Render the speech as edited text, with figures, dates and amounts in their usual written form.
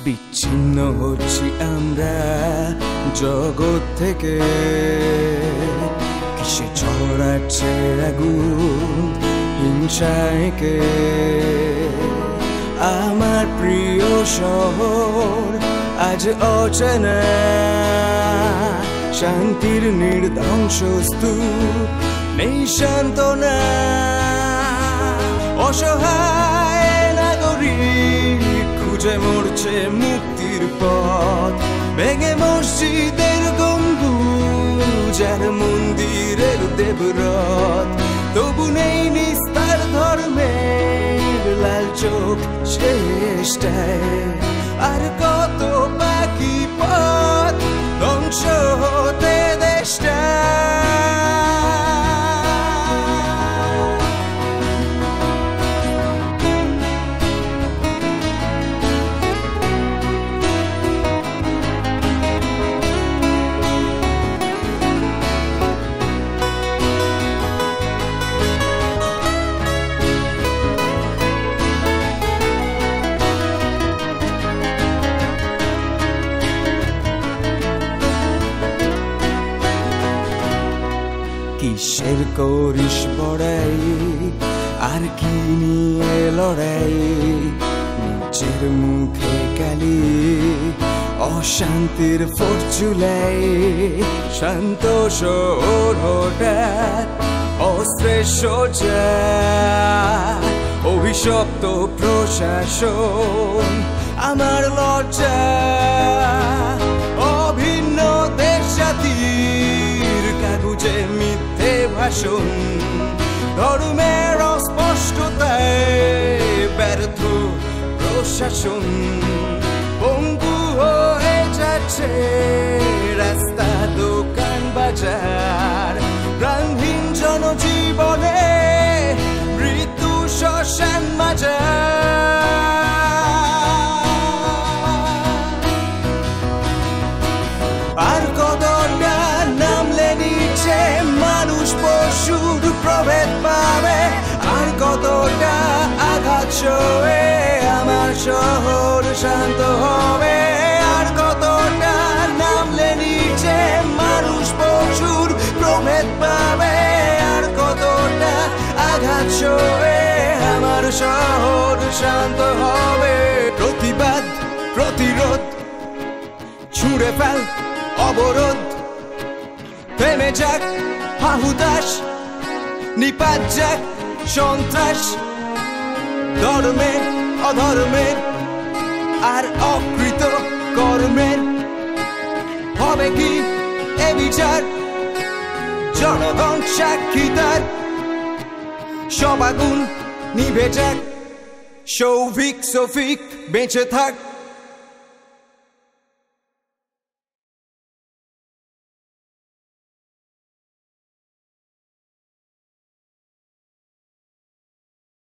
বিচ্ছিন্ন হচ্ছি আমরা জগৎ থেকে, কিসে ছড়াচ্ছে আগুন হিংসায় কে। আমার প্রিয় শহর আজ অচেনা, শান্তির নির্ধ্বংস স্তূপ, নেই সান্ত্বনা। অসহায় নাগরিক খুঁজে মরছে মুক্তির পথ, ভেঙে মসজিদের গম্বুজ আর মন্দিরের দেবরথ। তবু নেই নিস্তার ধর্মের লাল চোখ চেষ্টায়, আর কত বাকি পথ ধ্বংস হতে দেশটা। কিসের করিস বড়াই, আর কি নিয়ে লড়াই? নিজের মুখে কালি, অশান্তির ফোট চুলাই। শান্ত শহর হঠাৎ অস্ত্রের সোজা, অভিশপ্ত প্রশাসন আমার লজ্জা। অভিন্ন দেশ জাতির কাগুজে মিথ্যে ভাষণ, ধর্মের অস্পষ্টতায় ব্যর্থ প্রশাসন। পঙ্গু হয়ে যাচ্ছে রাস্তা, দোকান, বাজার, প্রাণহীন জনজীবনে মৃত্যু শ্মশান মাজার। আর কতটা নামলে নিচে মানুষ পশুর প্রভেদ পাবে, আর কতটা আঘাত সয়ে আমার শহর শান্ত হবে। আর কতটা নামলে নিচে মানুষ পশুর প্রভেদ পাবে, আর কতটা আঘাত সয়ে আমার শহর শান্ত হবে। প্রতিবাদ, প্রতিরোধ, ছুঁড়ে ফেল অবরোধ, থেমে যাক হাহুতাশ, নিপাত যাক সন্ত্রাস। ধর্মের, অধর্মের আর অকৃত কর্মের হবে কি এ বিচার? জনগণ সাক্ষী তার, সব আগুন নিভে যাক। সৌভিক, সফিক বেঁচে থাক।